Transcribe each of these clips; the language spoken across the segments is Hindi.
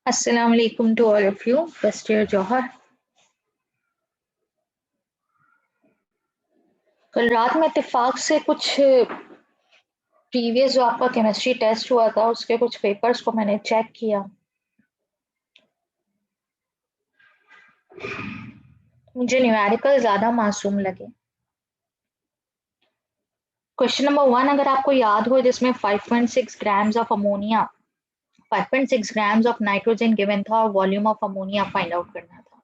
अस्सलाम वालेकुम to all of you. First year Jauhar. कल रात में इत्तेफाक से कुछ प्रीवियस जो आपका केमिस्ट्री टेस्ट हुआ था उसके कुछ पेपर्स को मैंने चेक किया। मुझे न्यूमेरिकल ज्यादा मासूम लगे। क्वेश्चन नंबर 1 अगर आपको याद हो, जिसमें 5.6 grams of ammonia 5.6 grams of nitrogen given था और volume of ammonia find out करना था।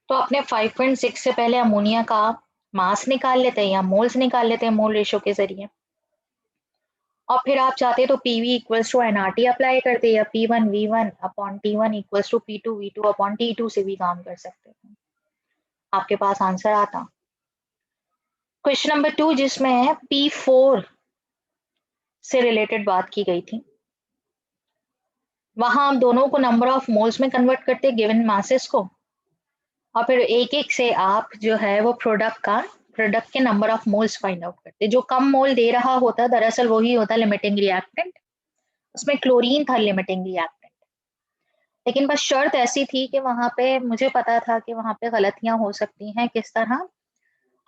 तो अपने 5.6 से पहले अमोनिया का मास निकाल लेते हैं या मोल्स निकाल लेते हैं मोल रेशो के जरिए, और फिर आप चाहते तो P V equals to N R T apply करते या P1 V1 upon T1 equals to P2 V2 upon T2 से भी काम कर सकते हैं, आपके पास आंसर आता। क्वेश्चन नंबर 2 जिसमें P4 से रिलेटेड बात की गई थी, वहां हम दोनों को नंबर ऑफ मोल्स में कन्वर्ट करते गिवन मासेस को, और फिर एक एक से आप जो है वो प्रोडक्ट के number of moles find out करते। जो कम मोल दे रहा होता दरअसल वही होता लिमिटिंग रिएक्टेंट। उसमें क्लोरीन था लिमिटिंग रिएक्टेंट, लेकिन बस शर्त ऐसी थी कि वहां पे मुझे पता था कि वहां पे गलतियां हो सकती हैं। किस तरह?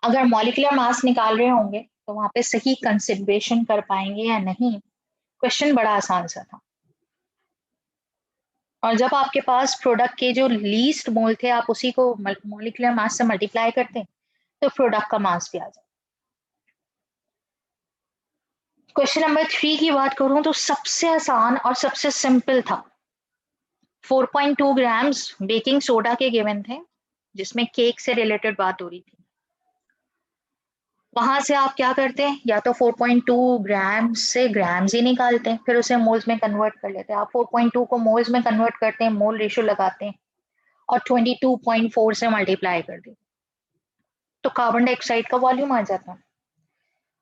अगर मॉलिक्यूलर मास निकाल रहे होंगे तो वहां पे सही कंसिडरेशन कर पाएंगे या नहीं। क्वेश्चन बड़ा आसान सा था, और जब आपके पास प्रोडक्ट के जो लीस्ट मोल थे आप उसी को मॉलिक्यूलर मास से मल्टीप्लाई करते तो प्रोडक्ट का मास भी आ जाए। क्वेश्चन नंबर 3 की बात करूं तो सबसे आसान और सबसे सिंपल था। 4.2 ग्राम्स बेकिंग सोडा के गिवन थे, जिसमें केक से रिलेटेड बात हो रही थी। वहां से आप क्या करते हैं, या तो 4.2 ग्राम से ग्राम्स ही निकालते हैं, फिर उसे मोल्स में कन्वर्ट कर लेते हैं। आप 4.2 को मोल्स में कन्वर्ट करते हैं, मोल रेशो लगाते हैं और 22.4 से मल्टीप्लाई कर देते, तो कार्बन डाइऑक्साइड का वॉल्यूम आ जाता है।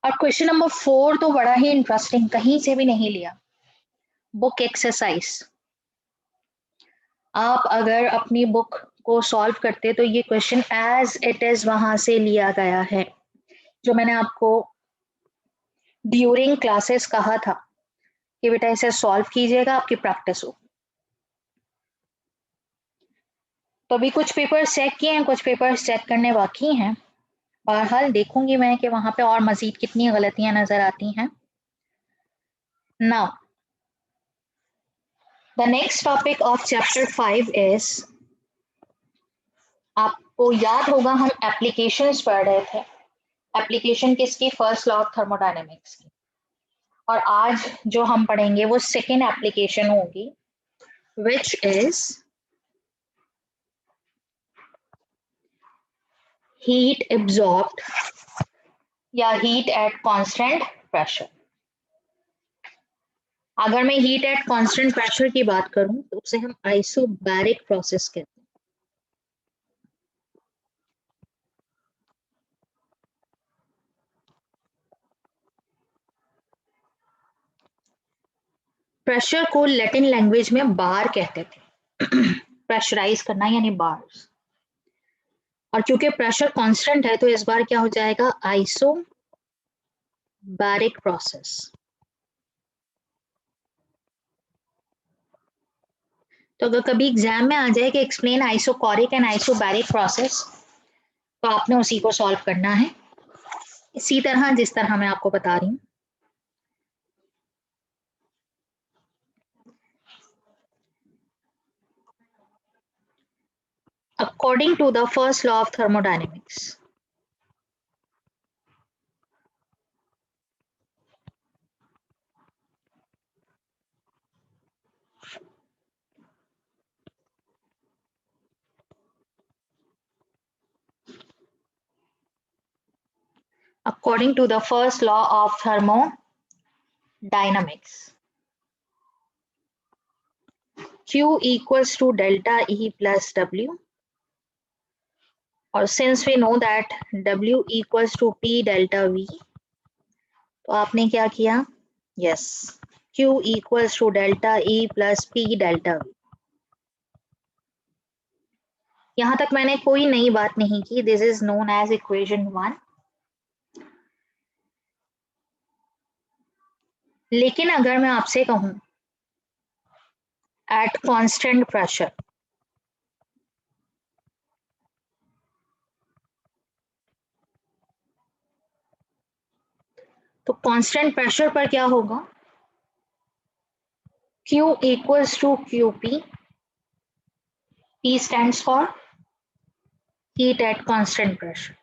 और क्वेश्चन नंबर 4 तो बड़ा ही इंटरेस्टिंग, कहीं से भी नहीं लिया, बुक एक्सरसाइज। आप अगर अपनी बुक को सॉल्व करते तो ये क्वेश्चन एज इट इज वहां से लिया गया है, जो मैंने आपको ड्यूरिंग क्लासेस कहा था कि बेटा इसे सॉल्व कीजिएगा, आपकी प्रैक्टिस हो। तो अभी कुछ पेपर्स चेक किए हैं, कुछ पेपर्स चेक करने बाकी हैं। बहरहाल देखूंगी मैं कि वहां पे और मजीद कितनी गलतियां नजर आती हैं। Now the next topic of chapter 5 is, आपको याद होगा हम एप्लीकेशंस पढ़ रहे थे। एप्लीकेशन किसकी? फर्स्ट लॉ ऑफ थर्मोडायनेमिक्स की। और आज जो हम पढ़ेंगे वो सेकेंड एप्लीकेशन होगी, विच इज हीट एब्जॉर्ब्ड या हीट एट कांस्टेंट प्रेशर। अगर मैं हीट एट कांस्टेंट प्रेशर की बात करूं तो उसे हम आइसोबैरिक प्रोसेस कहते हैं। प्रेशर को लैटिन लैंग्वेज में बार कहते थे। प्रेशराइज करना यानी बार्स। और क्योंकि प्रेशर कांस्टेंट है तो इस बार क्या हो जाएगा? Isobaric process. तो अगर कभी एग्जाम में आ जाए कि explain isochoric and isobaric process, तो आपने उसी को सॉल्व करना है, इसी तरह जिस तरह मैं आपको बता रही हूँ। According to the first law of thermodynamics, according to the first law of thermodynamics, Q equals to delta E plus W, और since we know that W equals to P delta V, तो आपने क्या किया? Yes, Q equals to delta E plus P delta V। यहां तक मैंने कोई नई बात नहीं की। This is known as equation 1। लेकिन अगर मैं आपसे कहूं at constant pressure. तो कांस्टेंट प्रेशर पर क्या होगा, Q equals to QP. P stands for heat at constant pressure.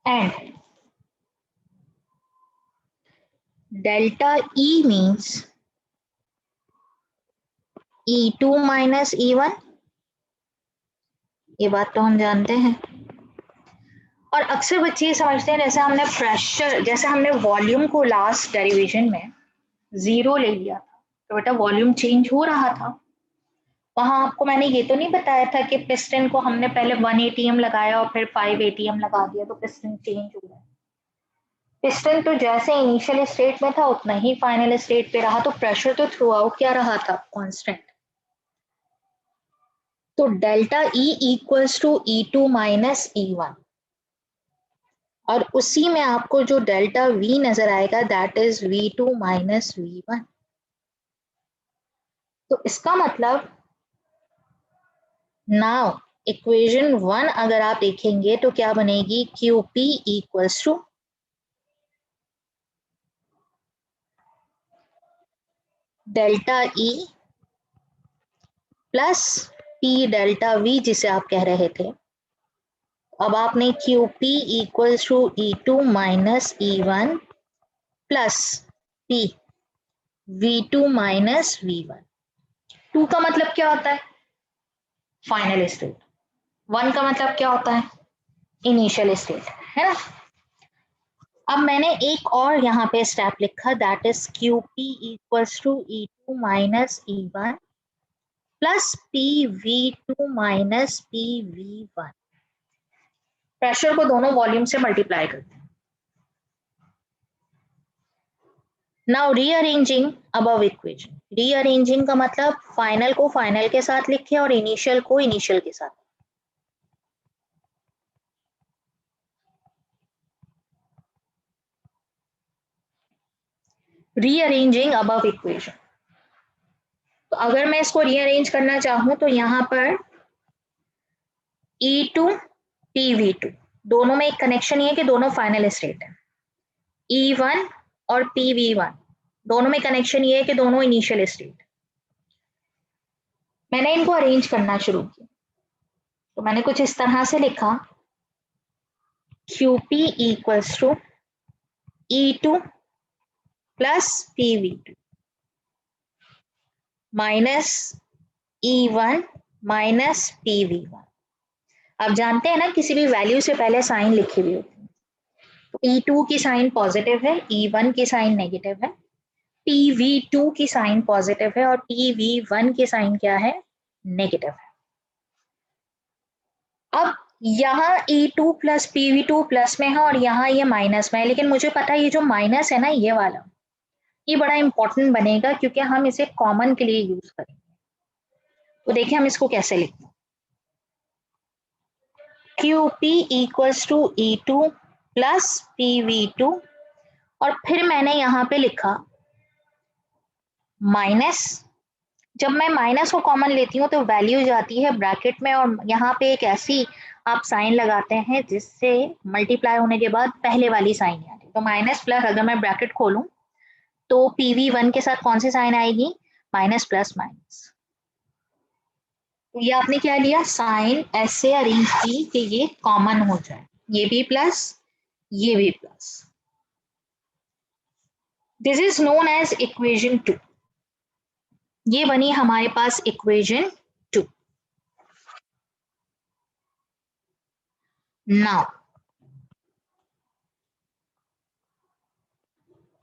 And delta E means E2 minus E1. ये बात तो हम जानते हैं। और अक्सर बच्चे ये समझते हैं जैसे हमने प्रेशर, जैसे हमने वॉल्यूम को लास्ट डेरिवेशन में 0 ले लिया था तो बेटा वॉल्यूम चेंज हो रहा था। वहां आपको मैंने ये तो नहीं बताया था कि पिस्टन को हमने पहले 1 एटीएम लगाया और फिर 5 एटीएम लगा दिया तो पिस्टन चेंज हो गया। पिस्टन तो जैसे इनिशियल स्टेट में था उतना ही फाइनल स्टेट पे रहा, तो प्रेशर तो थ्रू आउट क्या रहा था, कांस्टेंट। तो delta E equals to E2 minus E1, और उसी में आपको जो डेल्टा V नजर आएगा that is V2 minus V1। तो इसका मतलब नाउ इक्वेशन 1 अगर आप देखेंगे तो क्या बनेगी, QP equals to delta E plus P delta V जिसे आप कह रहे थे। अब आपने QP equals to E2 minus E1 plus P V2 minus V1। 2 का मतलब क्या होता है, फाइनल स्टेट। 1 का मतलब क्या होता है, इनिशियल स्टेट, है ना। अब मैंने एक और यहाँ पे स्टेप लिखा that is QP equals to E2 minus E1 plus PV2 minus PV1। Pressure को दोनों वॉल्यूम से मल्टीप्लाई करते हैं। Now rearranging above equation, rearranging का मतलब फाइनल को फाइनल के साथ लिखे और इनिशियल को इनिशियल के साथ। रीअरेंजिंग अबव इक्वेशन, तो अगर मैं इसको रीअरेंज करना चाहूं तो यहां पर E2 PV2 दोनों में एक कनेक्शन ये है कि दोनों फाइनल स्टेट है। E1 और PV1 दोनों में कनेक्शन ये है कि दोनों इनिशियल स्टेट। मैंने इनको अरेंज करना शुरू किया तो मैंने कुछ इस तरह से लिखा, QP equals to E2 plus PV2 minus E1 minus PV1। आप जानते हैं ना किसी भी वैल्यू से पहले साइन लिखी हुई होती है, तो E2 की साइन पॉजिटिव है, E1 की साइन नेगेटिव है, PV2 की साइन पॉजिटिव है और PV1 की साइन क्या है, नेगेटिव है। अब यहाँ E2 प्लस PV2 प्लस में है और यहाँ ये माइनस में है, लेकिन मुझे पता है ये जो माइनस है ना ये वाला, ये बड़ा इंपॉर्टेंट बनेगा क्योंकि हम इसे कॉमन के लिए यूज करेंगे। तो देखिए हम इसको कैसे लिखते हैं, QP equals to E2 plus PV2 और फिर मैंने यहाँ पे लिखा माइनस। जब मैं माइनस को कॉमन लेती हूँ तो वैल्यू जाती है ब्रैकेट में और यहाँ पे एक ऐसी आप साइन लगाते हैं जिससे मल्टीप्लाई होने के बाद पहले वाली साइन आती है। तो माइनस प्लस अगर मैं ब्रैकेट खोलूं तो PV1 के साथ कौन सी साइन आएगी, माइनस प्लस माइनस। तो ये आपने क्या लिया, साइन ऐसे अरेंज की कि ये कॉमन हो जाए, ये भी प्लस ये भी plus. This is known as equation 2। ये बनी हमारे पास equation 2। Now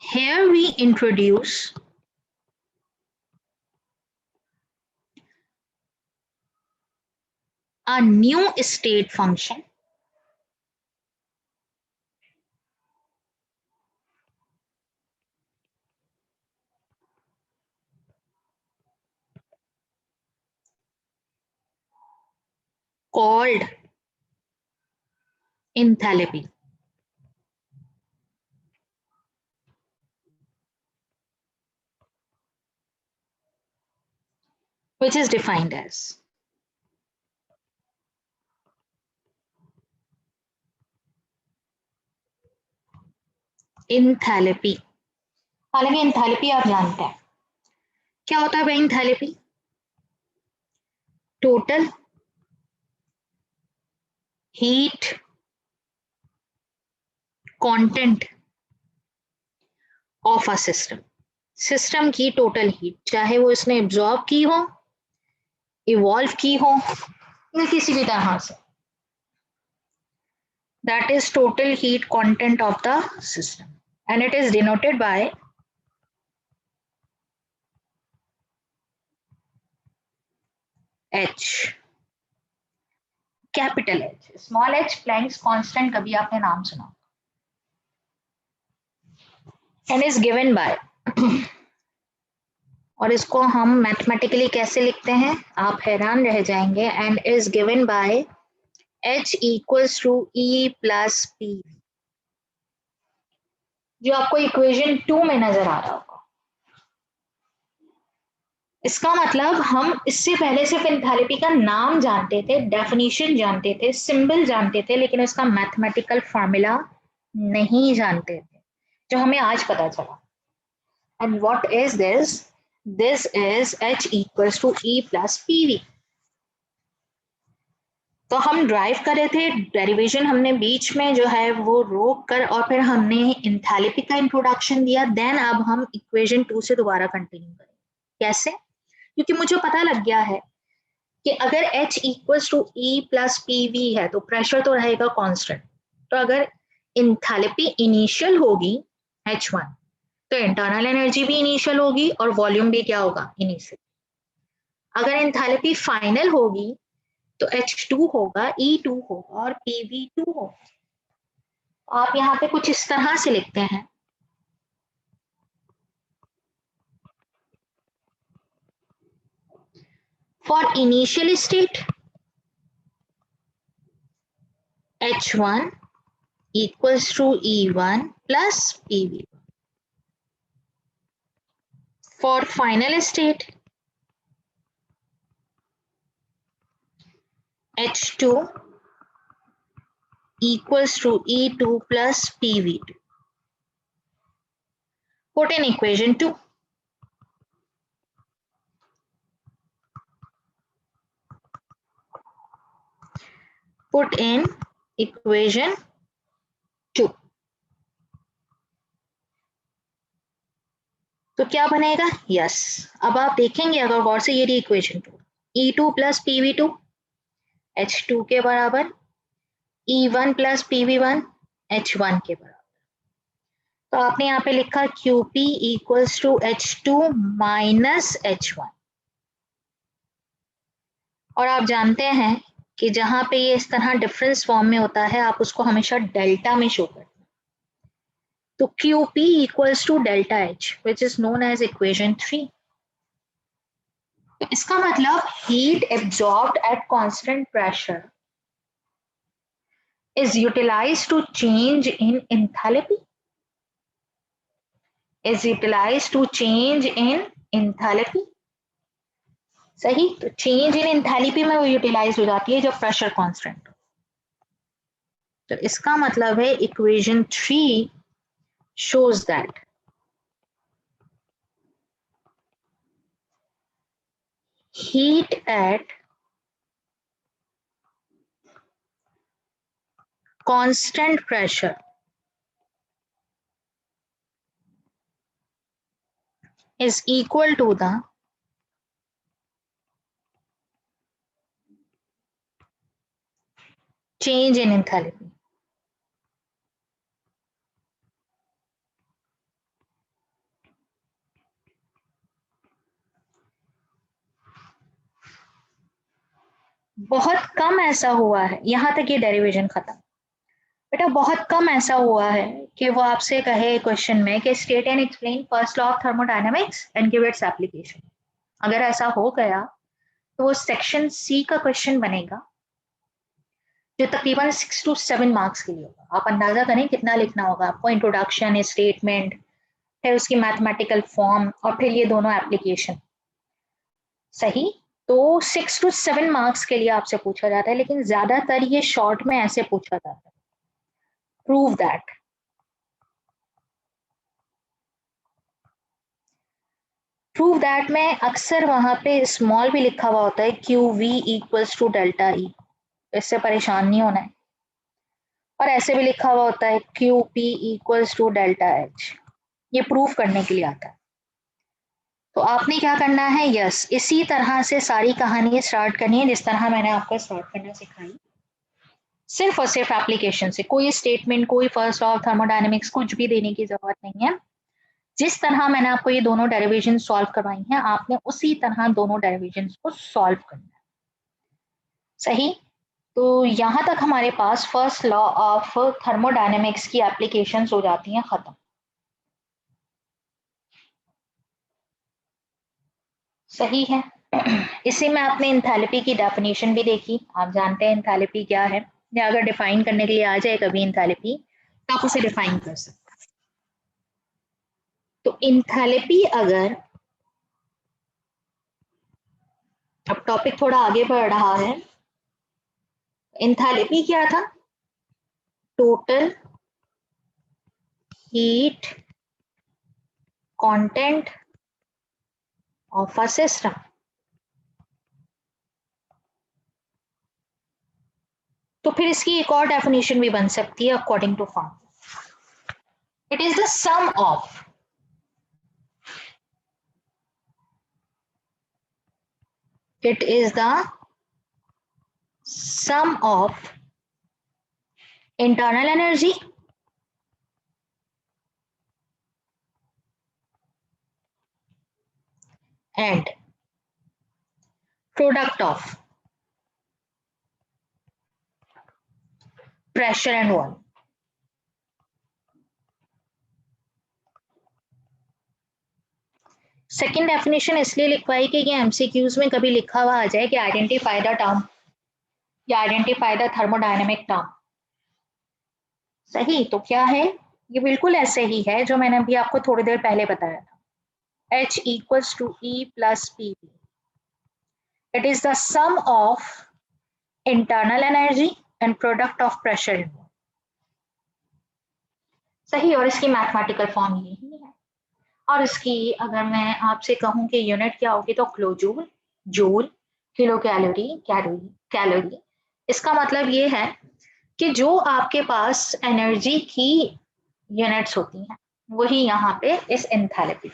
here we introduce a new state function called enthalpy, which is defined as enthalpy। हालांकि enthalpy आप जानते हैं क्या होता है भाई enthalpy? Total heat content of a system, system की टोटल हीट, चाहे वो इसने एब्जॉर्ब की हो, इवॉल्व की हो या किसी भी तरह से, that is total heat content of the system and it is denoted by H, capital H, small h Planck's constant कभी आपने नाम सुना, एंड इज गिवन बाय और इसको हम मैथमेटिकली कैसे लिखते हैं आप हैरान रह जाएंगे, and is given by H equals to E plus P, जो आपको इक्वेशन 2 में नजर आ रहा होगा। इसका मतलब हम इससे पहले सिर्फ एंथैल्पी का नाम जानते थे, डेफिनेशन जानते थे, सिंबल जानते थे, लेकिन उसका मैथमेटिकल फॉर्मूला नहीं जानते थे, जो हमें आज पता चला। And what is this? This is H equals to E plus PV। तो हम ड्राइव कर रहे थे, डेरिवेशन हमने बीच में जो है वो रोक कर और फिर हमने एंथैल्पी का इंट्रोडक्शन दिया, देन अब हम इक्वेशन 2 से दोबारा कंटिन्यू करेंगे। कैसे? क्योंकि मुझे पता लग गया है कि अगर H equals to E plus PV है तो प्रेशर तो रहेगा कांस्टेंट, तो अगर एंथैल्पी इनिशियल होगी H1 तो इंटरनल एनर्जी भी इनिशियल होगी और वॉल्यूम भी क्या होगा? इनिशियल। अगर एंथैल्पी फाइनल होगी तो H2 होगा, E2 होगा और PV2 होगा। आप यहाँ पे कुछ इस तरह से लिखते हैं, for initial state H1 equals to E1 plus PV. For final state H2 equals to E2 plus PV2. Put in equation 2. Put in equation 2. तो क्या बनेगा? यस, अब आप देखेंगे अगर गौर से, ये रही equation 2, E2 plus PV2 H2 के बराबर, E1 प्लस PV1 H1 के बराबर। तो आपने यहाँ पे लिखा QP equals to H2 minus H1, और आप जानते हैं कि जहां पे ये इस तरह डिफरेंस फॉर्म में होता है आप उसको हमेशा डेल्टा में शो करते हैं। तो QP equals to delta H which is known as equation 3। तो इसका मतलब heat absorbed at constant pressure is utilized to change in enthalpy, is utilized to change in enthalpy। सही, तो चेंज इन एंथैल्पी में वो यूटिलाइज हो जाती है जब प्रेशर कांस्टेंट हो। तो इसका मतलब है equation 3 shows that heat at constant pressure is equal to the change in enthalpy। बहुत कम ऐसा हुआ है, यहां तक ये डेरिवेशन खत्म। बेटा बहुत कम ऐसा हुआ है कि वो आपसे कहे क्वेश्चन में कि state and explain first law of thermodynamics and give its application. अगर ऐसा हो गया तो वो सेक्शन सी का क्वेश्चन बनेगा जो तकरीबन 6 to 7 मार्क्स के लिए होगा। आप अंदाजा करें कितना लिखना होगा आपको, इंट्रोडक्शन, स्टेटमेंट, फिर उसकी मैथमेटिकल फॉर्म और फिर ये दोनों एप्लीकेशन। सही, तो 6 to 7 मार्क्स के लिए आपसे पूछा जाता है, लेकिन ज्यादातर ये शॉर्ट में ऐसे पूछा जाता है, प्रूव दैट। प्रूव दैट में अक्सर वहां पे स्मॉल भी लिखा हुआ होता है, Q V equals to delta E, इससे परेशान नहीं होना है। और ऐसे भी लिखा हुआ होता है Q P equals to delta H, ये प्रूफ करने के लिए आता है। तो आपने क्या करना है, यस इसी तरह से सारी कहानी स्टार्ट करनी है जिस तरह मैंने आपको स्टार्ट करना सिखाई, सिर्फ और सिर्फ एप्लीकेशन से। कोई स्टेटमेंट, कोई फर्स्ट लॉ ऑफ थर्मोडायनेमिक्स कुछ भी देने की जरूरत नहीं है। जिस तरह मैंने आपको ये दोनों डेरिवेशन सॉल्व करवाई हैं, आपने उसी तरह दोनों डेरिवेशन को सॉल्व करना है। सही, तो यहां तक हमारे पास फर्स्ट लॉ ऑफ थर्मोडायनेमिक्स की एप्लीकेशंस हो जाती हैं खत्म। सही है। इसी में आपने इंथैल्पी की डेफिनेशन भी देखी, आप जानते हैं इंथैल्पी क्या है, या अगर डिफाइन करने के लिए आ जाए कभी इंथैल्पी तो आप उसे डिफाइन कर सकते हैं। तो इंथैल्पी, अगर अब टॉपिक थोड़ा आगे बढ़ रहा है, इंथैल्पी क्या था, total heat content of a system. तो फिर इसकी एक और डेफिनेशन भी बन सकती है according to form, it is the sum of, it is the sum of internal energy and product of pressure and volume। Second definition इसलिए लिखवाई कि ये एमसीक्यूज में कभी लिखा हुआ आ जाए कि आइडेंटिफाई द टर्म या आइडेंटिफाई द थर्मोडायनेमिक टर्म। सही, तो क्या है, ये बिल्कुल ऐसे ही है जो मैंने अभी आपको थोड़ी देर पहले बताया था, H equals to E plus PV, it is the sum of internal energy and product of pressure। सही, और इसकी मैथमेटिकल फॉर्म यही है। और इसकी अगर मैं आपसे कहूं कि यूनिट क्या होगी तो kilojoule, joule, kilo calorie, calorie, calorie. इसका मतलब ये है कि जो आपके पास एनर्जी की यूनिट्स होती हैं वही यहाँ पे इस एंथैल्पी।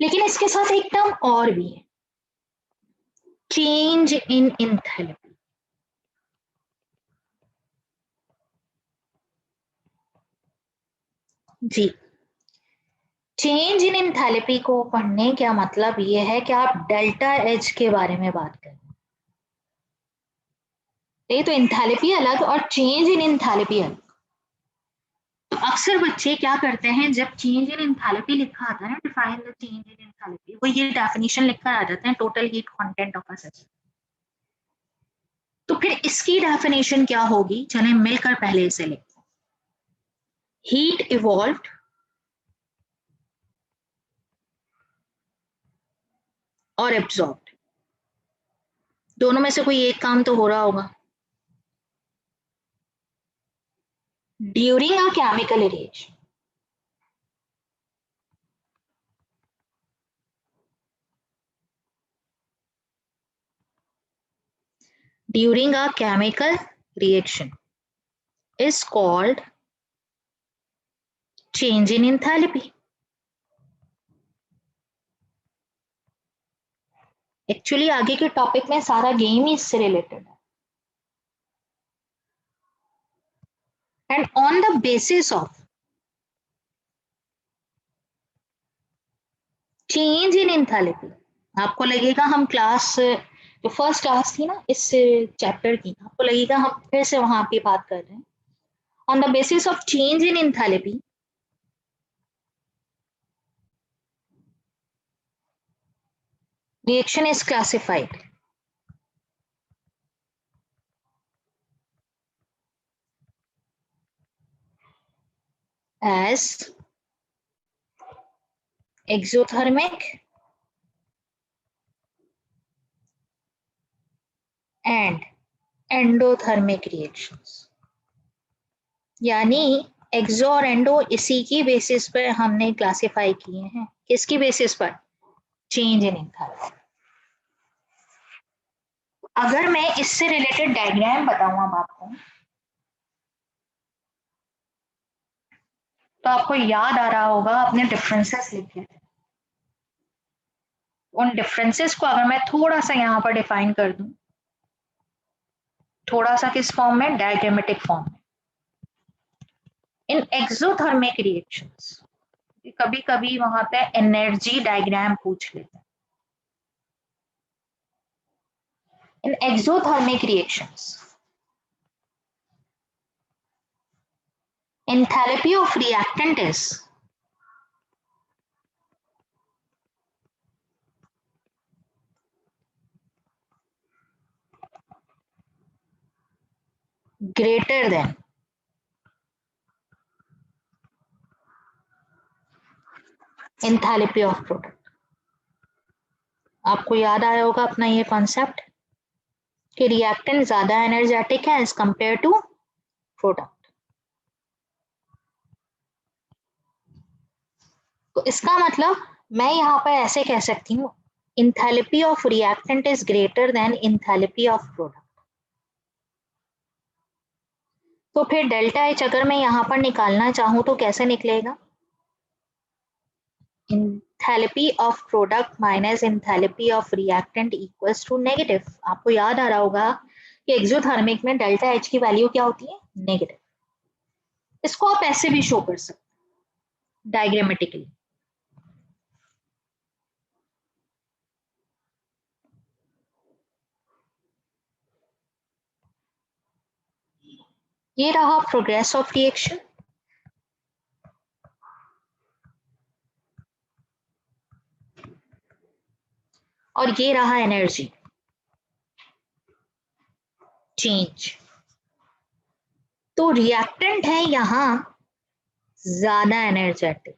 लेकिन इसके साथ एक टर्म और भी है, चेंज इन एंथैल्पी। जी, चेंज इन एंथैल्पी को पढ़ने का मतलब ये है कि आप डेल्टा एच के बारे में बात करें। ये तो एंथैल्पी अलग और चेंज इन एंथैल्पी अलग। तो अक्सर बच्चे क्या करते हैं, जब चेंज इन एंथैल्पी लिखा आता है, define the change in enthalpy, वो ये डेफिनेशन लिखकर आ जाते हैं, total heat content of a system. तो फिर इसकी डेफिनेशन क्या होगी, चलें मिलकर पहले इसे लिखते हैं। हीट इवॉल्व्ड और एब्जॉर्ब्ड, दोनों में से कोई एक काम तो हो रहा होगा। During a chemical reaction, during a chemical reaction is called change in enthalpy। Actually आगे के टॉपिक में सारा गेम ही इससे रिलेटेड है। And on the basis of change in enthalpy, आपको लगेगा हम क्लास, जो फर्स्ट क्लास थी ना इस चैप्टर की, आपको लगेगा हम फिर से वहां की बात कर रहे हैं। On the basis of change in enthalpy, reaction is classified as exothermic and endothermic reactions। यानी एक्सो और एंडो इसी की बेसिस पर हमने क्लासिफाई किए हैं। किसकी बेसिस पर? Change in enthalpy. अगर मैं इससे रिलेटेड डायग्राम बताऊं अब आपको, तो आपको याद आ रहा होगा अपने डिफरेंसेस लिखे थे। उन डिफरेंसेस को अगर मैं थोड़ा सा यहाँ पर डिफाइन कर दूं, थोड़ा सा किस फॉर्म में? डायग्रामेटिक फॉर्म में। इन एक्सोथर्मिक रिएक्शंस, कभी कभी वहां पे एनर्जी डायग्राम पूछ लेते हैं। In exothermic reactions enthalpy of reactant is greater than enthalpy of product। आपको याद आया होगा अपना ये कॉन्सेप्ट कि रिएक्टेंट ज्यादा एनर्जेटिक है एज कंपेयर टू प्रोडक्ट। तो इसका मतलब मैं यहाँ पर ऐसे कह सकती हूँ, enthalpy of reactant is greater than enthalpy of product। तो फिर डेल्टा एच अगर मैं यहाँ पर निकालना चाहूँ तो कैसे निकलेगा? enthalpy of product minus enthalpy of reactant equals to negative। आपको याद आ रहा होगा कि एक्सोथर्मिक में डेल्टा एच की वैल्यू क्या होती है? नेगेटिव। इसको आप ऐसे भी शो कर सकते डायग्रामेटिकली। ये रहा प्रोग्रेस ऑफ रिएक्शन और ये रहा एनर्जी चेंज। तो रिएक्टेंट है यहां ज्यादा एनर्जेटिक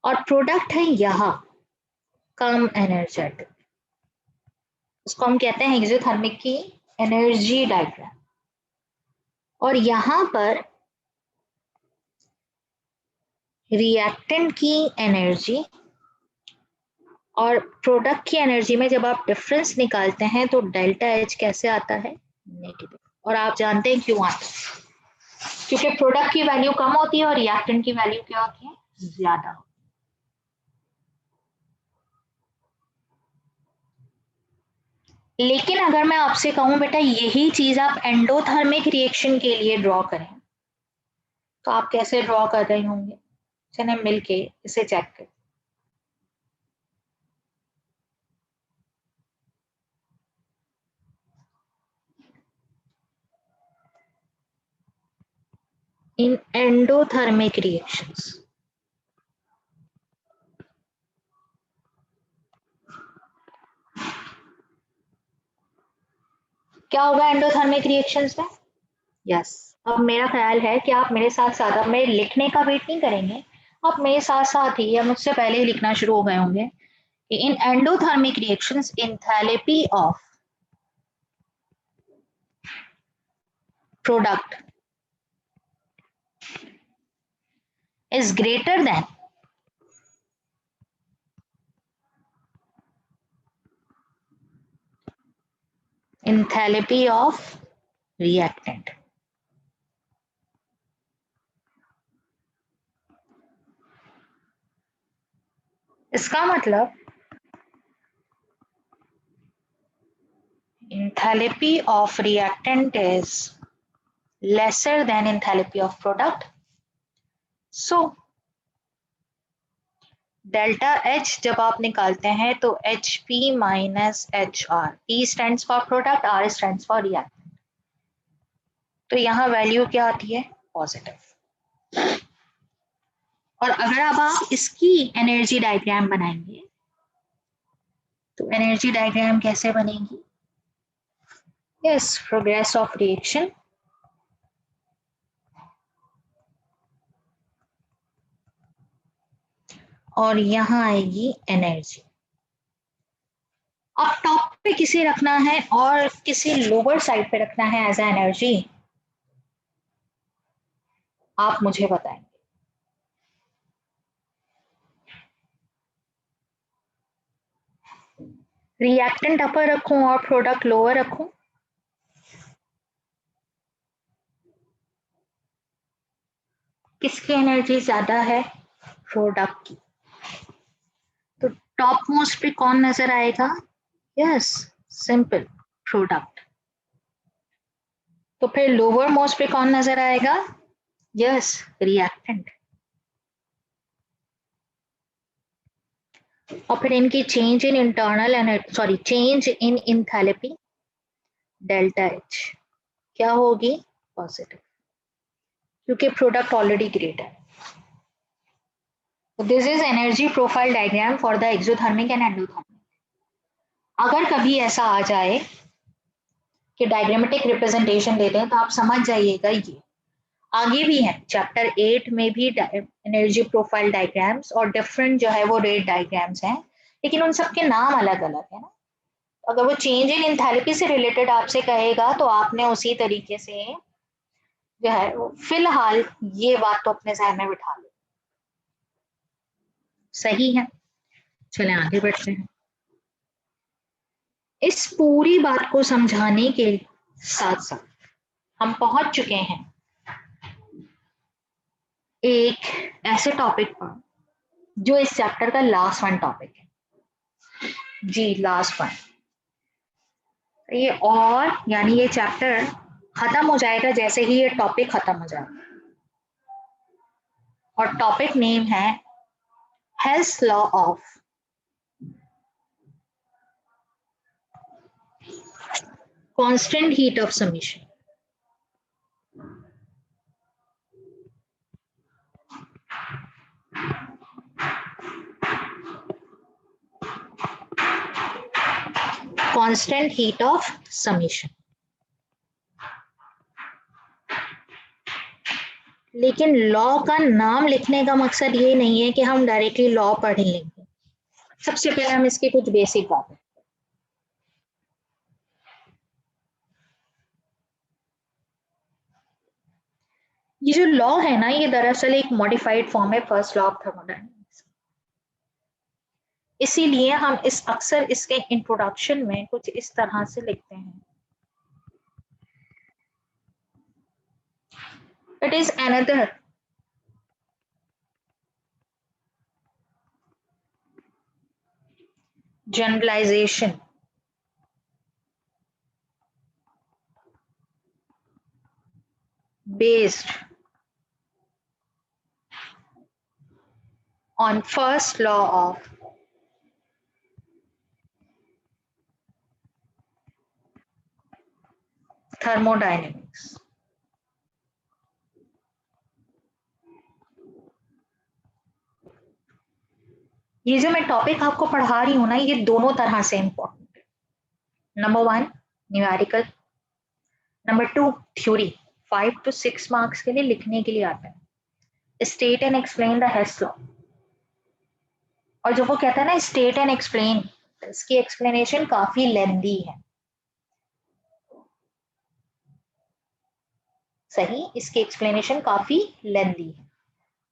और प्रोडक्ट है यहां कम एनर्जेटिक। उसको हम कहते हैं एक्सोथर्मिक की एनर्जी डायग्राम। और यहां पर रिएक्टेंट की एनर्जी और प्रोडक्ट की एनर्जी में जब आप डिफरेंस निकालते हैं तो डेल्टा एच कैसे आता है? नेगेटिव। और आप जानते हैं क्यों आता है? क्योंकि प्रोडक्ट की वैल्यू कम होती है और रिएक्टेंट की वैल्यू क्या होती है? ज्यादा। लेकिन अगर मैं आपसे कहूं बेटा यही चीज आप एंडोथर्मिक रिएक्शन के लिए ड्रॉ करें, तो आप कैसे ड्रॉ कर रहे होंगे? चलिए मिलके इसे चेक करें। इन एंडोथर्मिक रिएक्शंस क्या होगा एंडोथर्मिक रिएक्शंस में? यस। अब मेरा ख्याल है कि आप मेरे साथ साथ, अब मेरे लिखने का वेट नहीं करेंगे, आप मेरे साथ साथ ही या मुझसे पहले ही लिखना शुरू हो गए होंगे कि in endothermic reactions enthalpy of product is greater than enthalpy of reactant. इसका मतलब enthalpy of reactant is lesser than enthalpy of product, so delta H जब आप निकालते हैं तो H P minus H R, P stands for product, R stands for reactant. तो यहाँ वैल्यू क्या आती है? पॉजिटिव। और अगर अब आप इसकी एनर्जी डायग्राम बनाएंगे तो एनर्जी डायग्राम कैसे बनेगी? यस, प्रोग्रेस ऑफ रिएक्शन और यहाँ आएगी एनर्जी। अब टॉप पे किसे रखना है और किसे लोअर साइड पे रखना है एज ए एनर्जी, आप मुझे बताएंगे। रिएक्टेंट अपर रखूं और प्रोडक्ट लोअर रखूं? किसकी एनर्जी ज्यादा है? प्रोडक्ट की। तो टॉप मोस्ट पे कौन नजर आएगा? Yes, simple, product. तो फिर लोअर मोस्ट पे कौन नजर आएगा? Yes, reactant. और फिर इनकी change in internal energy, sorry, change in enthalpy delta H क्या होगी? पॉजिटिव, क्योंकि प्रोडक्ट ऑलरेडी ग्रेट है। This is energy profile diagram for the exothermic and endothermic. अगर कभी ऐसा आ जाए कि डायग्रामेटिक रिप्रेजेंटेशन देते हैं तो आप समझ जाइएगा, ये आगे भी है चैप्टर 8 में भी एनर्जी प्रोफाइल डायग्राम्स और डिफरेंट जो है वो रेट डायग्राम्स हैं, लेकिन उन सब के नाम अलग अलग है ना। अगर वो चेंज इन इंथैल्पी से रिलेटेड आपसे कहेगा तो आपने उसी तरीके से जो है वो फिलहाल ये बात तो अपने जहन में बिठा लो। सही है, चलें आगे बढ़ते हैं। इस पूरी बात को समझाने के साथ साथ हम पहुंच चुके हैं एक ऐसे टॉपिक पर जो इस चैप्टर का लास्ट वन टॉपिक है। जी, लास्ट वन। ये और यानी ये चैप्टर खत्म हो जाएगा जैसे ही ये टॉपिक खत्म हो जाएगा। और टॉपिक नेम है Hess's law of constant heat of summation. Constant heat of summation. लेकिन लॉ का नाम लिखने का मकसद ये नहीं है कि हम डायरेक्टली लॉ पढ़ लेंगे। सबसे पहले हम इसके कुछ बेसिक बातें। ये जो लॉ है ना, ये दरअसल एक मॉडिफाइड फॉर्म है फर्स्ट लॉ ऑफ थर्मोडायनेमिक्स। इसीलिए हम इस अक्सर इसके इंट्रोडक्शन में कुछ इस तरह से लिखते हैं, it is another generalization based on first law of thermodynamics। ये जो मैं टॉपिक आपको पढ़ा रही हूँ ना, ये दोनों तरह से इंपॉर्टेंट है। Number 1 numerical, number 2 theory. 5 to 6 marks के लिए लिखने के लिए आता है। State and explain the Hess's law. और जो वो कहता है ना स्टेट एंड एक्सप्लेन, इसकी एक्सप्लेनेशन काफी लेंदी है। सही, इसकी एक्सप्लेनेशन काफी लेंदी है।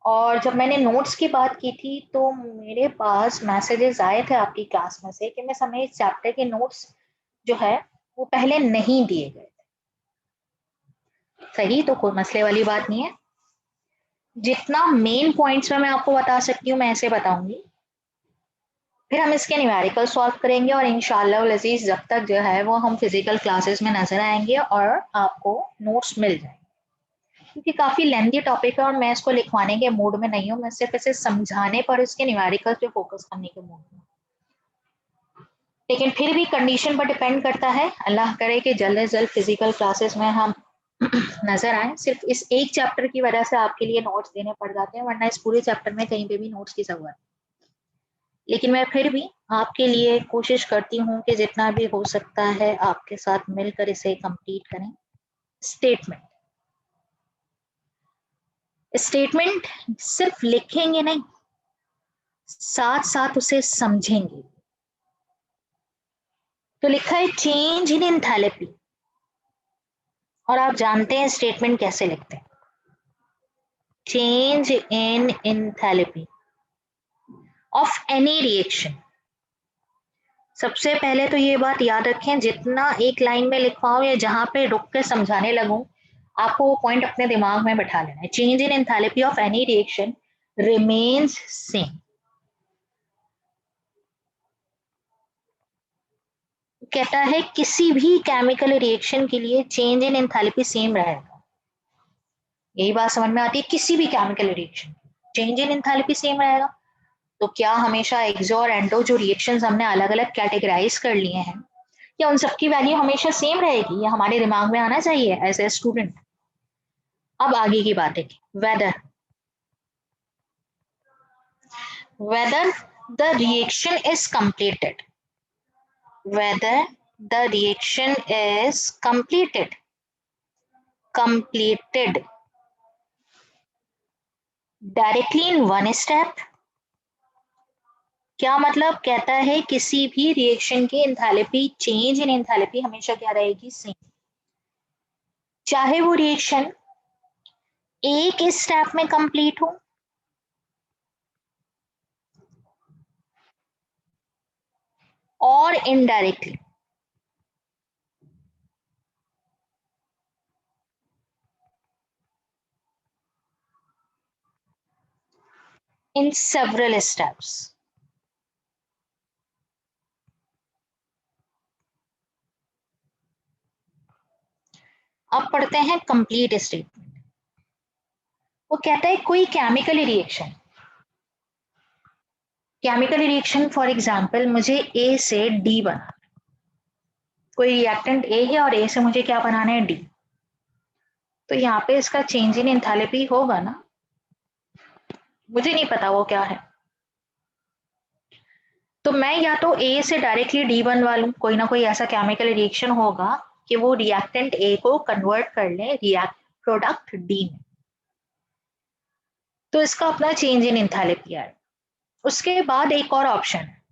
और जब मैंने नोट्स की बात की थी तो मेरे पास मैसेजेस आए थे आपकी क्लास में से कि मैं समय इस चैप्टर के नोट्स जो है वो पहले नहीं दिए गए थे। सही, तो कोई मसले वाली बात नहीं है। जितना मेन पॉइंट्स में मैं आपको बता सकती हूँ मैं ऐसे बताऊंगी। फिर हम इसके न्यूमेरिकल सॉल्व करेंगे और इंशाल्लाह लजीज जब तक जो है वो हम फिजिकल क्लासेस में नजर आएंगे और आपको नोट्स मिल जाएंगे, क्योंकि काफी लेंथी टॉपिक है और मैं इसको लिखवाने के मूड में नहीं हूँ। मैं सिर्फ इसे समझाने पर इसके न्यूमेरिकल पे फोकस करने के मूड में। लेकिन फिर भी कंडीशन पर डिपेंड करता है। अल्लाह करे कि जल्द से जल्द फिजिकल क्लासेस में हम नजर आए। सिर्फ इस एक चैप्टर की वजह से आपके लिए नोट्स देने पड़ जाते हैं, वरना इस पूरे चैप्टर में कहीं पे भी नोट्स की जरूरत। लेकिन मैं फिर भी आपके लिए कोशिश करती हूँ कि जितना भी हो सकता है आपके साथ मिलकर इसे कंप्लीट करें। स्टेटमेंट, स्टेटमेंट सिर्फ लिखेंगे नहीं, साथ साथ उसे समझेंगे। तो लिखा है चेंज इन एंथैल्पी, और आप जानते हैं स्टेटमेंट कैसे लिखते हैं, change in enthalpy of any reaction. सबसे पहले तो ये बात याद रखें, जितना एक लाइन में लिखवाऊं या जहां पे रुक के समझाने लगूं, आपको वो पॉइंट अपने दिमाग में बैठा लेना है। Change in enthalpy of any reaction remains same. कहता है किसी भी केमिकल रिएक्शन के लिए चेंज इन एंथैल्पी सेम रहेगा। यही बात समझ में आती है, किसी भी chemical reaction change in enthalpy same रहेगा। तो क्या हमेशा एक्सो और एंडो जो रिएक्शंस हमने अलग अलग कैटेगराइज कर लिए हैं, क्या उन सबकी वैल्यू हमेशा सेम रहेगी? ये हमारे दिमाग में आना चाहिए एज ए स्टूडेंट। अब आगे की बात है, whether whether the reaction is completed, whether the reaction is completed directly in one step। क्या मतलब? कहता है किसी भी रिएक्शन की एंथैल्पी, चेंज इन एंथैल्पी हमेशा क्या रहेगी? सेम। चाहे वो रिएक्शन एक स्टेप में कंप्लीट हो और इनडायरेक्टली। In several steps. अब पढ़ते हैं कंप्लीट स्टेटमेंट। वो कहता है कोई केमिकल रिएक्शन फॉर एग्जांपल, मुझे ए से डी बना, कोई रिएक्टेंट ए है और ए से मुझे क्या बनाना है? डी। तो यहाँ पे इसका चेंज इन एंथैल्पी होगा ना? मुझे नहीं पता वो क्या है, तो मैं या तो ए से डायरेक्टली डी बनवा लूं, कोई ना कोई ऐसा केमिकल रिएक्शन होगा कि वो रिएक्टेंट ए को कन्वर्ट कर ले रिएक्ट प्रोडक्ट डी में, तो इसका अपना चेंज इन एंथैल्पी है। उसके बाद एक और ऑप्शन है,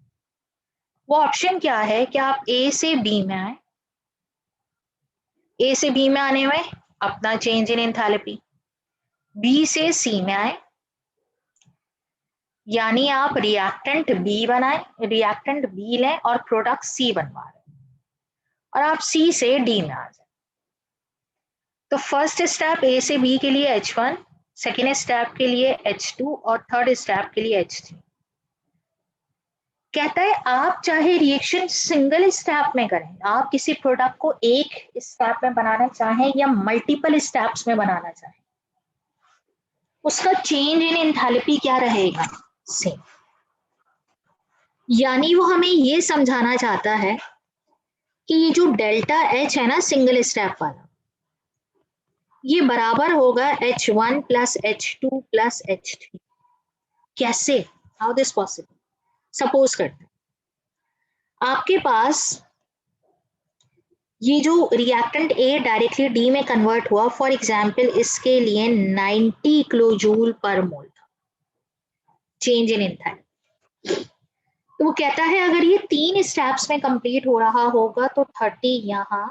वो ऑप्शन क्या है कि आप ए से बी में आए, ए से बी में आने में अपना चेंज इन एंथैल्पी, बी से सी में आए, यानी आप रिएक्टेंट बी बनाए, रिएक्टेंट बी लें और प्रोडक्ट सी बनवा रहे, और आप सी से डी में आ जाए। तो फर्स्ट स्टेप ए से बी के लिए H1, सेकेंड स्टेप के लिए H2 और थर्ड स्टेप के लिए H3। कहता है आप चाहे रिएक्शन सिंगल स्टेप में करें, आप किसी प्रोडक्ट को एक स्टेप में बनाना चाहें या मल्टीपल स्टेप्स में बनाना चाहें, उसका चेंज इन एंथैल्पी क्या रहेगा? सेम। यानी वो हमें ये समझाना चाहता है कि ये जो डेल्टा H है ना सिंगल स्टेप वाला, ये बराबर होगा H1 plus H2 plus H3। कैसे? How this possible? सपोज करते हैं आपके पास ये जो रिएक्टेंट ए डायरेक्टली डी में कन्वर्ट हुआ, फॉर एग्जांपल इसके लिए 90 किलो जूल पर मोल था चेंज इन एंथैल्पी। तो वो कहता है अगर ये 3 स्टेप्स में कंप्लीट हो रहा होगा तो 30 यहाँ,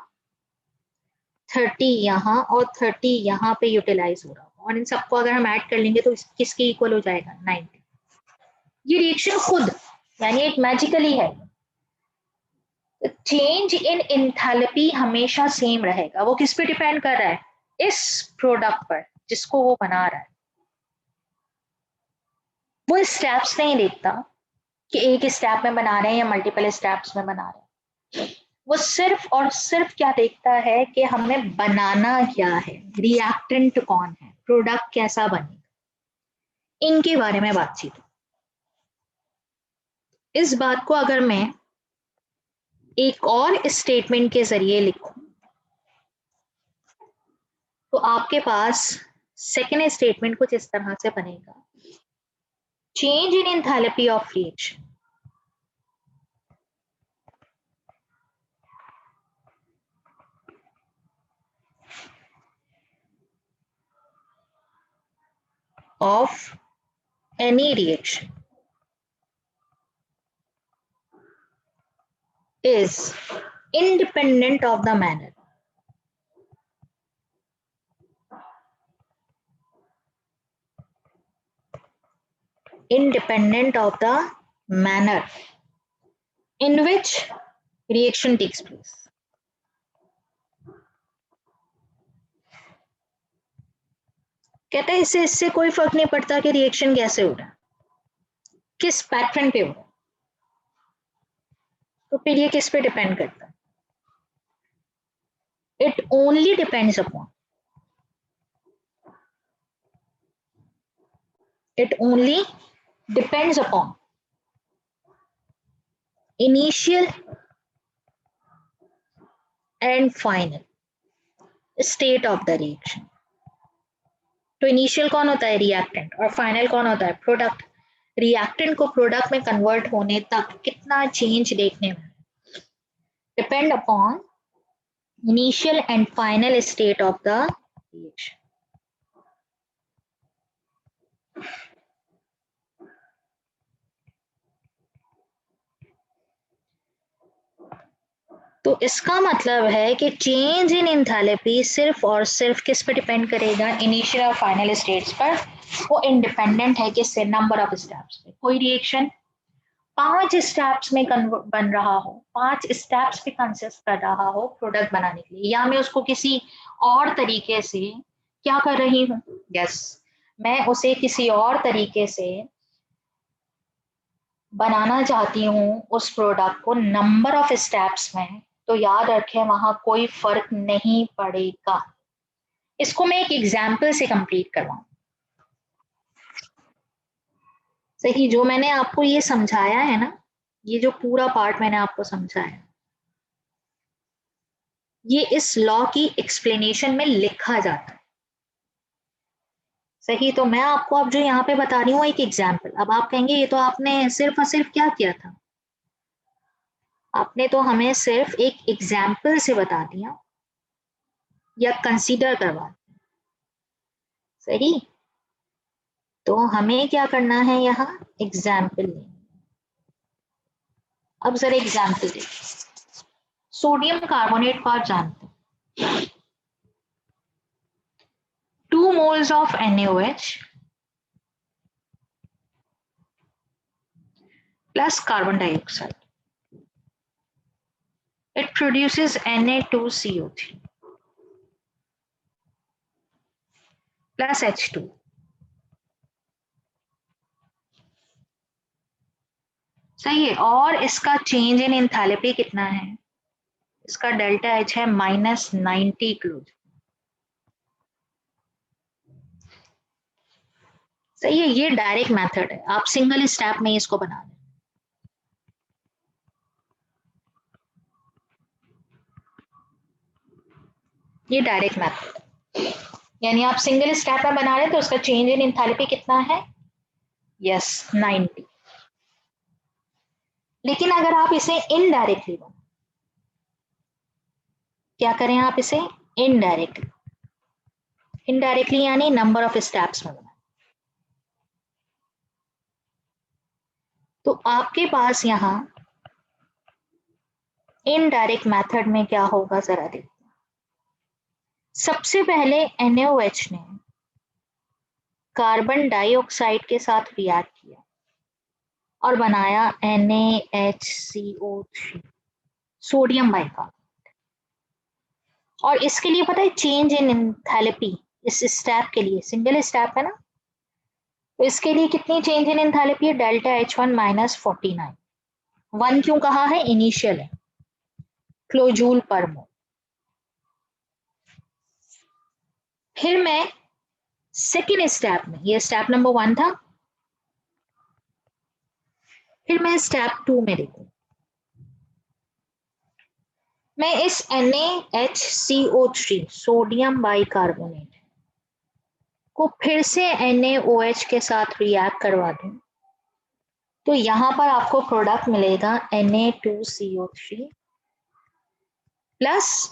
30 यहाँ और 30 यहाँ पे यूटिलाइज हो रहा होगा, और इन सबको अगर हम ऐड कर लेंगे तो किसके इक्वल हो जाएगा? 90। ये रिएक्शन खुद यानी एक मैजिकली है। चेंज इन एंथैल्पी हमेशा सेम रहेगा। वो किस पे डिपेंड कर रहा है? इस प्रोडक्ट पर जिसको वो बना रहा है। वो स्टेप्स नहीं देखता कि एक स्टेप में बना रहे हैं या मल्टीपल स्टेप्स में बना रहे हैं। वो सिर्फ और सिर्फ क्या देखता है कि हमें बनाना क्या है, रिएक्टेंट कौन है, प्रोडक्ट कैसा बनेगा, इनके बारे में बातचीत। इस बात को अगर मैं एक और स्टेटमेंट के जरिए लिखूं तो आपके पास सेकेंड स्टेटमेंट कुछ इस तरह से बनेगा, change in enthalpy of reaction of any reaction is independent of the manner. Independent of the manner in which reaction takes place. कहता है इससे कोई फर्क नहीं पड़ता कि रिएक्शन कैसे हो रहा है, किस पैटर्न पे हो रहा है, तो फिर ये किस पे डिपेंड करता है? It only depends upon, it only depends upon initial and final state of the reaction. तो इनिशियल कौन होता है? रिएक्टेंट, और फाइनल कौन होता है? प्रोडक्ट। रिएक्टेंट को प्रोडक्ट में कन्वर्ट होने तक कितना चेंज देखने में depend upon initial and final state of the reaction. तो इसका मतलब है कि चेंज इन एंथैल्पी सिर्फ और सिर्फ किस पे डिपेंड करेगा? इनिशियल और फाइनल स्टेट्स पर। वो इंडिपेंडेंट है किससे? नंबर ऑफ स्टेप्स पे। कोई रिएक्शन 5 स्टेप्स में बन रहा हो, 5 स्टेप्स पे कंसिस्ट कर रहा हो प्रोडक्ट बनाने के लिए, या मैं उसको किसी और तरीके से क्या कर रही हूँ? यस, मैं उसे किसी और तरीके से बनाना चाहती हूँ उस प्रोडक्ट को नंबर ऑफ स्टेप्स में, तो याद रखें वहां कोई फर्क नहीं पड़ेगा। इसको मैं एक एग्जाम्पल से कंप्लीट करवाऊं। सही, जो मैंने आपको ये समझाया है ना, ये जो पूरा पार्ट मैंने आपको समझाया, ये इस लॉ की एक्सप्लेनेशन में लिखा जाता है। सही, तो मैं आपको अब जो यहाँ पे बता रही हूँ एक एग्जाम्पल। अब आप कहेंगे ये तो आपने सिर्फ और सिर्फ क्या किया था? आपने तो हमें सिर्फ एक एग्जाम्पल से बता दिया या कंसीडर करवा दिया। सही, तो हमें क्या करना है? यहाँ एग्जाम्पल लेना। अब जरा एग्जाम्पल देखिए। सोडियम कार्बोनेट को आप जानते हैं, 2 moles of NaOH plus carbon dioxide. It produces Na2CO3 plus H2. सही है, और इसका चेंज इन एंथैल्पी कितना है? इसका डेल्टा H है -90 किलो। सही है, ये डायरेक्ट मेथड है, आप सिंगल स्टेप में इसको बना लें। ये डायरेक्ट मेथड, यानी आप सिंगल स्टेप में बना रहे हैं तो उसका चेंज इन एंथैल्पी कितना है? यस, 90। लेकिन अगर आप इसे इनडायरेक्टली बनाए, क्या करें आप इसे? इनडायरेक्टली। इनडायरेक्टली यानी नंबर ऑफ स्टेप्स में बनाए, तो आपके पास यहाँ इनडायरेक्ट मेथड में क्या होगा जरा देखिए। सबसे पहले NaOH ने कार्बन डाइऑक्साइड के साथ रिएक्ट किया और बनाया NaHCO3, सोडियम बाइकार्बोनेट। और इसके लिए पता है चेंज इन एंथैल्पी, इस स्टेप के लिए, सिंगल स्टेप है ना, तो इसके लिए कितनी चेंज इन एंथैल्पी है? Delta H1 -49। 1 क्यों कहा है? इनिशियल है, किलोजूल पर मोल। फिर मैं सेकेंड स्टेप में, ये स्टेप नंबर 1 था, फिर मैं स्टेप 2 में देखूं, मैं इस NaHCO3 सोडियम बाइकार्बोनेट को फिर से NaOH के साथ रिएक्ट करवा दूं, तो यहां पर आपको प्रोडक्ट मिलेगा Na2CO3 प्लस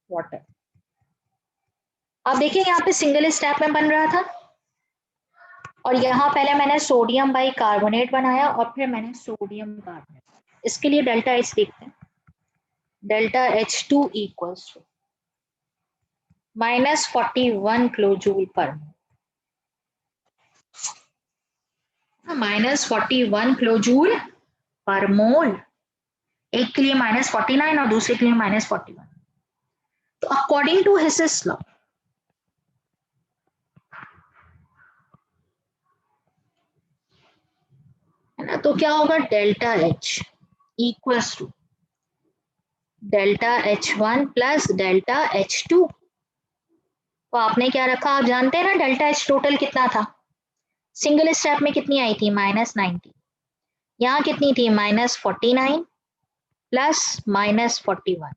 वाटर। अब देखिए यहाँ पे सिंगल स्टेप में बन रहा था, और यहाँ पहले मैंने सोडियम बाइकार्बोनेट बनाया और फिर मैंने सोडियम कार्बोनेट। इसके लिए डेल्टा H देखते हैं। Delta H2 equals to -41 kilo joule per mole, -41 kilo joule per मोल। एक के लिए -49 और दूसरे के लिए -41। तो अकॉर्डिंग टू हिसेस लॉ, है ना, तो क्या होगा, delta H equals to delta H1 plus delta H2। तो आपने क्या रखा, आप जानते हैं ना डेल्टा H टोटल कितना था, सिंगल स्टेप में कितनी आई थी, -90। यहाँ कितनी थी, -49 प्लस -41।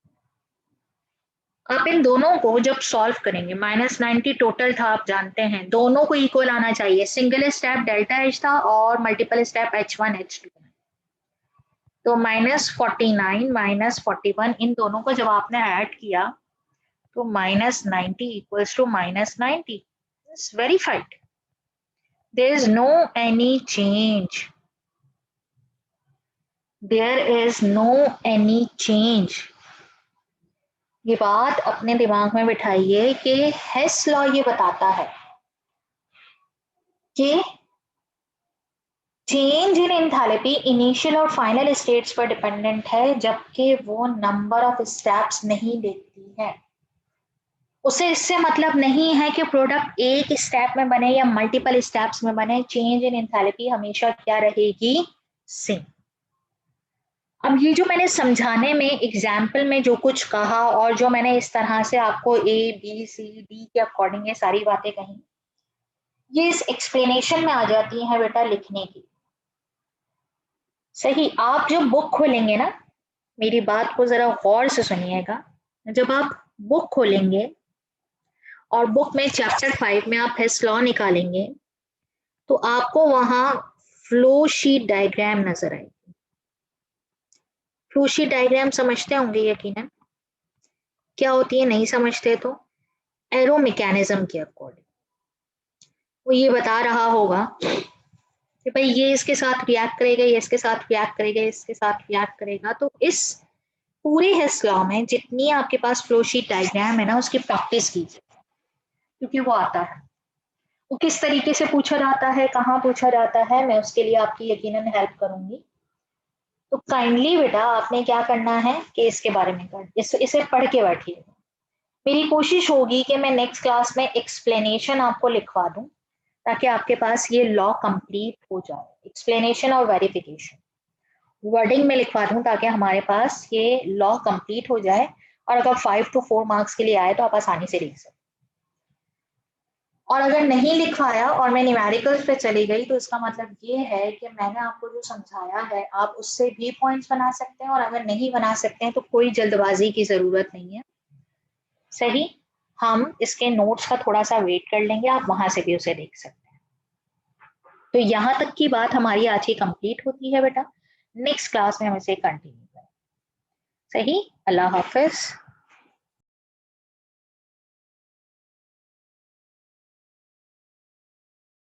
आप इन दोनों को जब सॉल्व करेंगे, -90 टोटल था, आप जानते हैं दोनों को इक्वल आना चाहिए, सिंगल स्टेप डेल्टा H था और मल्टीपल स्टेप H1 H2। तो -49 -41 इन दोनों को जब आपने ऐड किया तो -90 equals to -90, it's verified, there is no any change, there is no any change. ये बात अपने दिमाग में बिठाइए कि हेस लॉ ये बताता है कि चेंज इन एंथैल्पी इनिशियल और फाइनल स्टेट्स पर डिपेंडेंट है, जबकि वो नंबर ऑफ स्टेप्स नहीं देखती है। उसे इससे मतलब नहीं है कि प्रोडक्ट एक स्टेप में बने या मल्टीपल स्टेप्स में बने, चेंज इन एंथैल्पी हमेशा क्या रहेगी, सेम। अब ये जो मैंने समझाने में एग्जाम्पल में जो कुछ कहा और जो मैंने इस तरह से आपको ABCD के अकॉर्डिंग ये सारी बातें कही, ये इस एक्सप्लेनेशन में आ जाती हैं बेटा लिखने की। सही, आप जब बुक खोलेंगे ना, मेरी बात को जरा गौर से सुनिएगा, जब आप बुक खोलेंगे और बुक में चैप्टर 5 में आप हेस लॉ निकालेंगे तो आपको वहां फ्लो शीट डायग्राम नजर आएगी। फ्लो शीट डायग्राम समझते होंगे यकीनन, क्या होती है, नहीं समझते तो एरो मैकेनिज्म के अकॉर्डिंग वो ये बता रहा होगा कि भाई ये इसके साथ रिएक्ट करेगा, ये इसके साथ रिएक्ट करेगा, इसके साथ रिएक्ट करेगा। तो इस पूरे हेस लॉ में जितनी आपके पास फ्लो शीट डायग्राम है ना, उसकी प्रैक्टिस कीजिए, क्योंकि वो आता है, वो किस तरीके से पूछा जाता है, कहाँ पूछा जाता है, मैं उसके लिए आपकी यकीनन हेल्प करूंगी। तो काइंडली बेटा आपने क्या करना है कि इसके बारे में इसे पढ़ के बैठिएगा। मेरी कोशिश होगी कि मैं नेक्स्ट क्लास में एक्सप्लेनेशन आपको लिखवा दूं, ताकि आपके पास ये लॉ कंप्लीट हो जाए, एक्सप्लेनेशन और वेरिफिकेशन वर्डिंग में लिखवा दूं, ताकि हमारे पास ये लॉ कंप्लीट हो जाए और अगर 5 to 4 मार्क्स के लिए आए तो आप आसानी से लिख सकते। और अगर नहीं लिखवाया और मैं न्यूमेरिकल्स पे चली गई तो इसका मतलब ये है कि मैंने आपको जो समझाया है आप उससे भी पॉइंट्स बना सकते हैं, और अगर नहीं बना सकते हैं तो कोई जल्दबाजी की जरूरत नहीं है। सही, हम इसके नोट्स का थोड़ा सा वेट कर लेंगे, आप वहां से भी उसे देख सकते हैं। तो यहाँ तक की बात हमारी आज की कंप्लीट होती है बेटा, नेक्स्ट क्लास में हम इसे कंटिन्यू करें। सही, अल्लाह हाफिज।